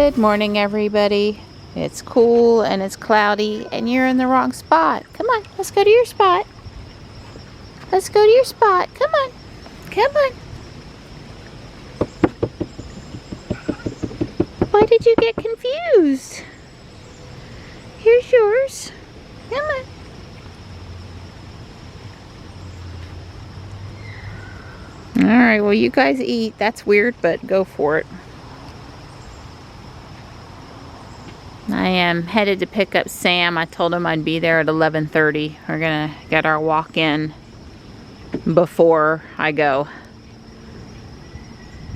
Good morning, everybody. It's cool and it's cloudy and you're in the wrong spot. Come on, let's go to your spot. Let's go to your spot. Come on. Come on. Why did you get confused? Here's yours. Come on. Alright, well you guys eat. That's weird, but go for it. I am headed to pick up Sam. I told him I'd be there at 11:30. We're gonna get our walk in before I go.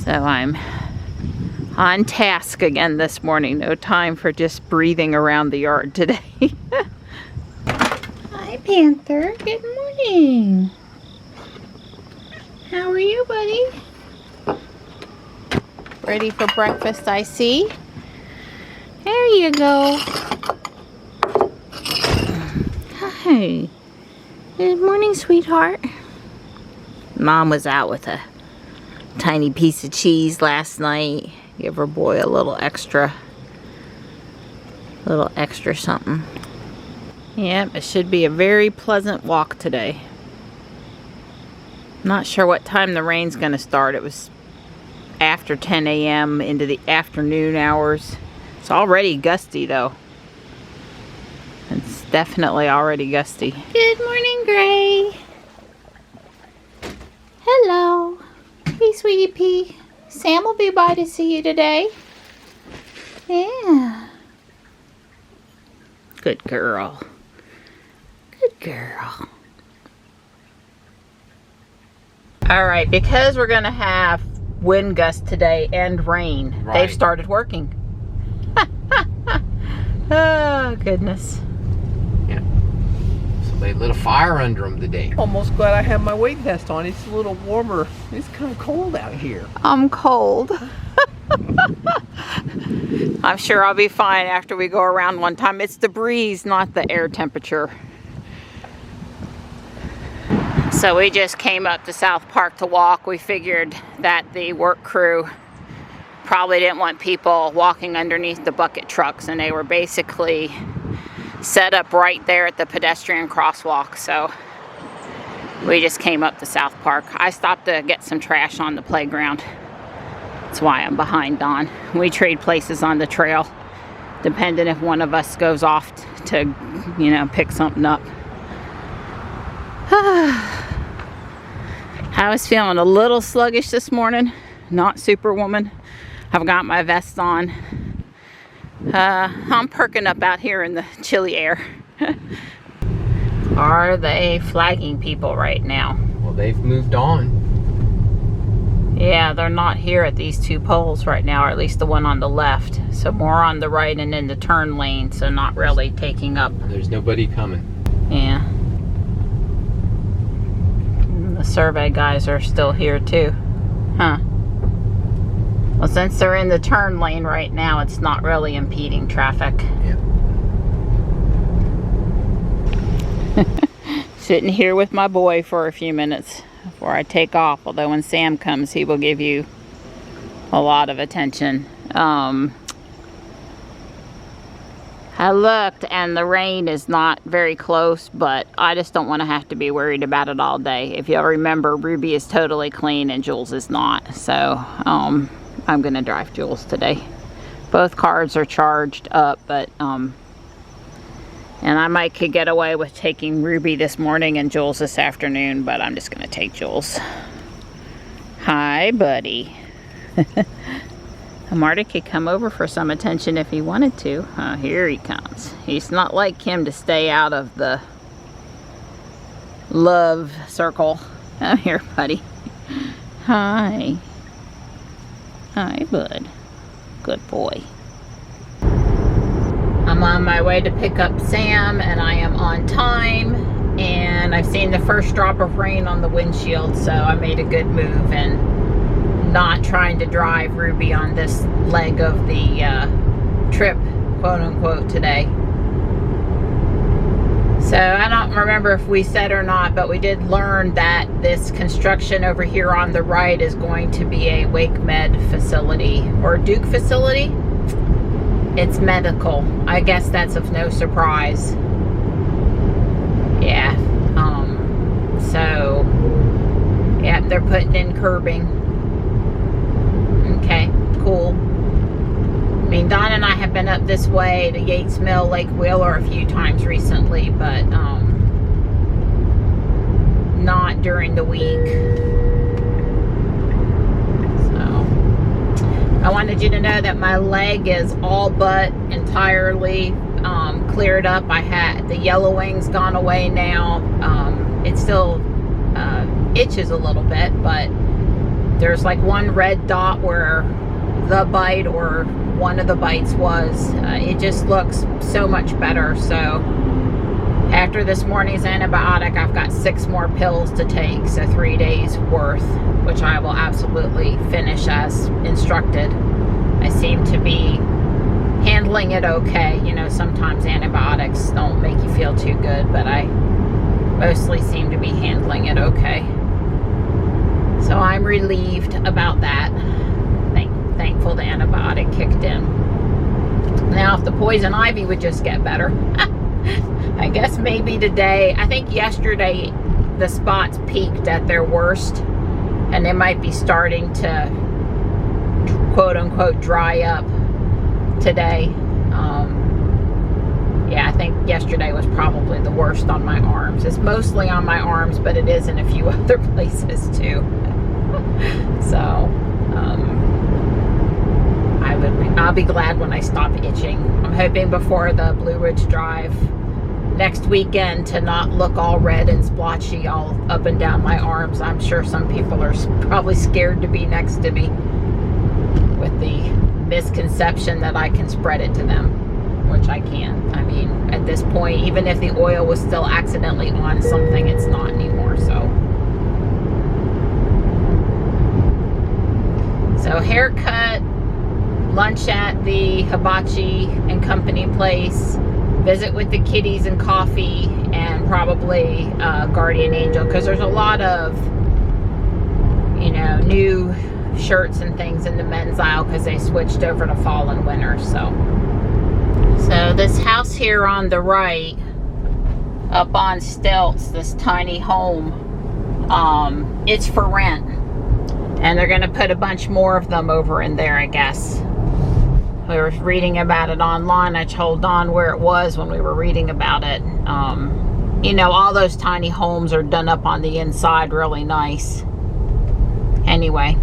So I'm on task again this morning. No time for just breathing around the yard today. Hi, Panther. Good morning. How are you, buddy? Ready for breakfast, I see. There you go. Hi. Good morning, sweetheart. Mom was out with a tiny piece of cheese last night. Give her boy a little extra something. Yep, it should be a very pleasant walk today. Not sure what time the rain's gonna start. It was after 10 a.m. into the afternoon hours. It's already gusty though. It's definitely already gusty. Good morning, Gray. Hello. Hey, sweetie pea. Sam will be by to see you today. Yeah. Good girl. Good girl. Alright, because we're going to have wind gusts today and rain, right. They've started working. Oh, goodness. Yeah. So they lit a fire under them today. Almost glad I have my weight vest on. It's a little warmer. It's kind of cold out here. I'm cold. I'm sure I'll be fine after we go around one time. It's the breeze, not the air temperature. So we just came up to South Park to walk. We figured that the work crew probably didn't want people walking underneath the bucket trucks, and they were basically set up right there at the pedestrian crosswalk. So we just came up to South Park. I stopped to get some trash on the playground. That's why I'm behind Dawn. We trade places on the trail, depending if one of us goes off to, you know, pick something up. I was feeling a little sluggish this morning, not superwoman. I've got my vest on. I'm perking up out here in the chilly air. Are they flagging people right now? Well, they've moved on. Yeah, they're not here at these two poles right now, or at least the one on the left. So more on the right and in the turn lane, so not really taking up. There's nobody coming. Yeah. The survey guys are still here too. Huh. Well, since they're in the turn lane right now, it's not really impeding traffic. Yeah. Sitting here with my boy for a few minutes before I take off. Although when Sam comes, he will give you a lot of attention. I looked and the rain is not very close, but I just don't want to have to be worried about it all day. If you'll remember, Ruby is totally clean and Jules is not. So, I'm going to drive Jules today. Both cars are charged up, but, and I might could get away with taking Ruby this morning and Jules this afternoon, but I'm just going to take Jules. Hi, buddy. Marta could come over for some attention if he wanted to. Here he comes. He's not like him to stay out of the love circle. Come here, buddy. Hi. Hi, bud. Good boy. I'm on my way to pick up Sam, and I am on time. And I've seen the first drop of rain on the windshield, so I made a good move and not trying to drive Ruby on this leg of the trip, quote unquote, today. So I don't remember if we said or not, but we did learn that this construction over here on the right is going to be a Wake Med facility or Duke facility. it's medical. I guess that's of no surprise. Yeah. So, yeah, they're putting in curbing. Okay, cool. I mean, Don and I have been up this way to Yates Mill, Lake Wheeler a few times recently, but not during the week. So, I wanted you to know that my leg is all but entirely cleared up. I had the yellow wings gone away now. It still itches a little bit, but there's like one red dot where the bite or one of the bites was. It just looks so much better. So after this morning's antibiotic, I've got 6 more pills to take, so 3 days worth, which I will absolutely finish as instructed. I seem to be handling it okay. You know, sometimes antibiotics don't make you feel too good, but I mostly seem to be handling it okay. So I'm relieved about that. Thankful the antibiotic kicked in. Now, if the poison ivy would just get better, I guess maybe today. I think yesterday the spots peaked at their worst, and they might be starting to quote unquote dry up today. Yeah, I think yesterday was probably the worst on my arms. It's mostly on my arms, but it is in a few other places too. So I'll be glad when I stop itching. I'm hoping before the Blue Ridge Drive next weekend to not look all red and splotchy all up and down my arms. I'm sure some people are probably scared to be next to me with the misconception that I can spread it to them, which I can't. I mean, at this point, even if the oil was still accidentally on something, it's not anymore. So haircut, lunch at the Hibachi and Company place, visit with the kitties and coffee, and probably Guardian Angel, because there's a lot of, you know, new shirts and things in the men's aisle because they switched over to fall and winter. So this house here on the right, up on stilts, this tiny home, it's for rent, and they're going to put a bunch more of them over in there, I guess. We were reading about it online. I told Don where it was when we were reading about it. You know, all those tiny homes are done up on the inside really nice. Anyway,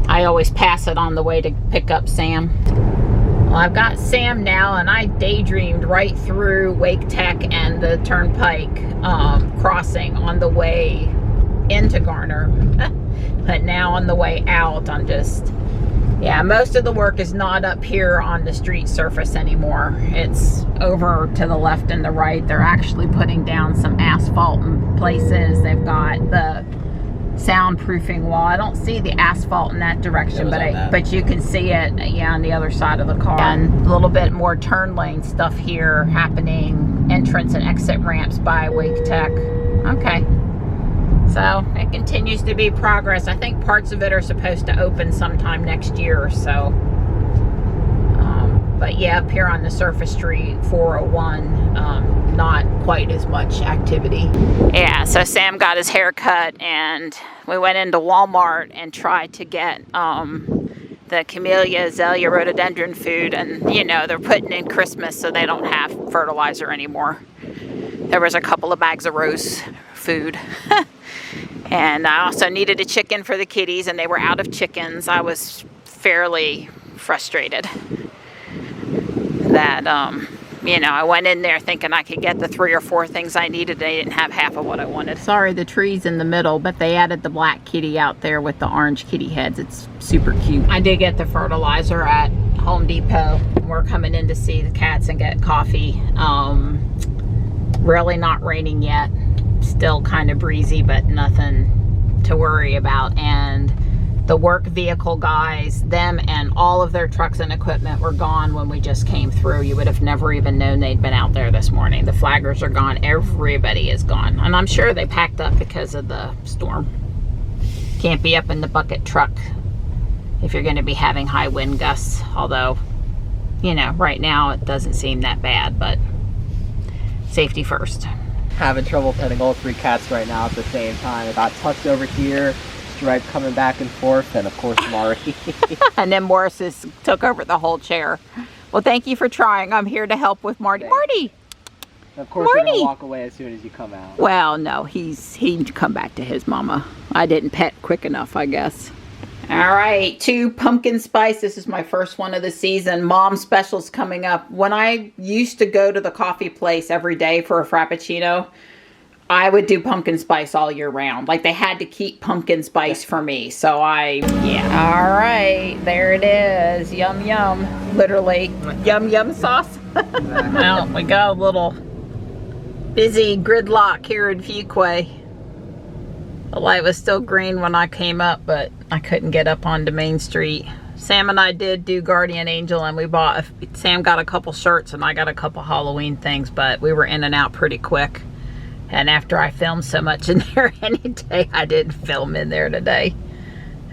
I always pass it on the way to pick up Sam. Well, I've got Sam now, and I daydreamed right through Wake Tech and the Turnpike crossing on the way into Garner. But now on the way out, I'm just... Yeah, most of the work is not up here on the street surface anymore. It's over to the left and the right. They're actually putting down some asphalt in places. They've got the soundproofing wall. I don't see the asphalt in that direction, but you can see it, yeah, on the other side of the car. And a little bit more turn lane stuff here happening. Entrance and exit ramps by Wake Tech. Okay. So it continues to be progress. I think parts of it are supposed to open sometime next year or so. But yeah, up here on the surface street, 401, not quite as much activity. Yeah, so Sam got his hair cut, and we went into Walmart and tried to get the camellia, azalea, rhododendron food. And, you know, they're putting in Christmas, so they don't have fertilizer anymore. There was a couple of bags of rose food. And I also needed a chicken for the kitties, and they were out of chickens. I was fairly frustrated that, you know, I went in there thinking I could get the 3 or 4 things I needed. They didn't have half of what I wanted. Sorry, the tree's in the middle, but they added the black kitty out there with the orange kitty heads. It's super cute. I did get the fertilizer at Home Depot. We're coming in to see the cats and get coffee. Really not raining yet. Still kind of breezy, but nothing to worry about. And the work vehicle guys, them and all of their trucks and equipment were gone when we just came through. You would have never even known they'd been out there this morning. The flaggers are gone. Everybody is gone. And I'm sure they packed up because of the storm. Can't be up in the bucket truck if you're going to be having high wind gusts. Although you know, right now it doesn't seem that bad, but safety first. Having trouble petting all 3 cats right now at the same time. I got tucked over here, Stripe coming back and forth, and of course Mari. And then Morris took over the whole chair. Well, thank you for trying. I'm here to help with Marty. Thanks. Marty! Of course you're gonna walk away as soon as you come out. Well, no, he'd come back to his mama. I didn't pet quick enough, I guess. All right, 2 pumpkin spice. This is my first one of the season. Mom specials coming up. When I used to go to the coffee place every day for a Frappuccino, I would do pumpkin spice all year round. Like, they had to keep pumpkin spice for me. So yeah. All right, there it is. Yum, yum. Literally, yum, yum sauce. Well, we got a little busy gridlock here in Fuquay. The light was still green when I came up, but I couldn't get up onto Main Street. Sam and I did do Guardian Angel, and Sam got a couple shirts and I got a couple Halloween things, but we were in and out pretty quick. And after I filmed so much in there any day, I didn't film in there today.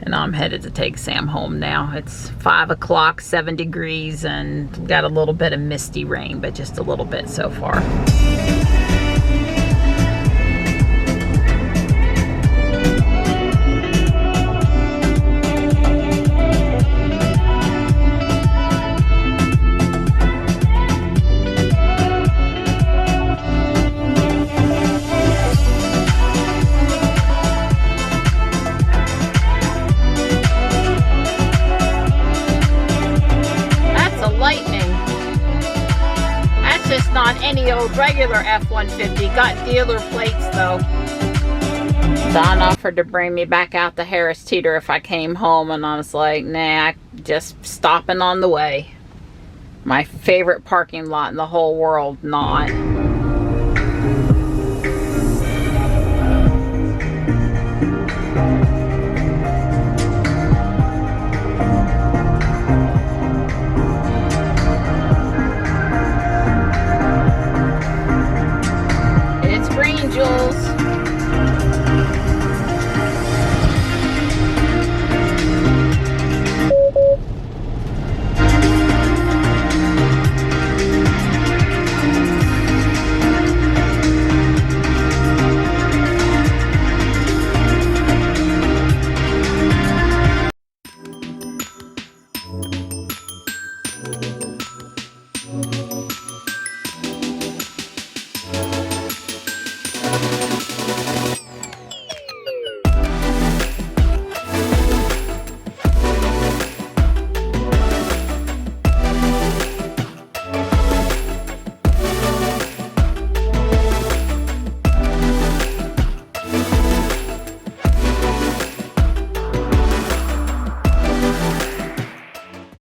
And I'm headed to take Sam home now. It's 5 o'clock, 7 degrees, and got a little bit of misty rain, but just a little bit so far. Not any old regular F-150. Got dealer plates though. Don offered to bring me back out to Harris Teeter if I came home, and I was like, nah, just stopping on the way. My favorite parking lot in the whole world, not.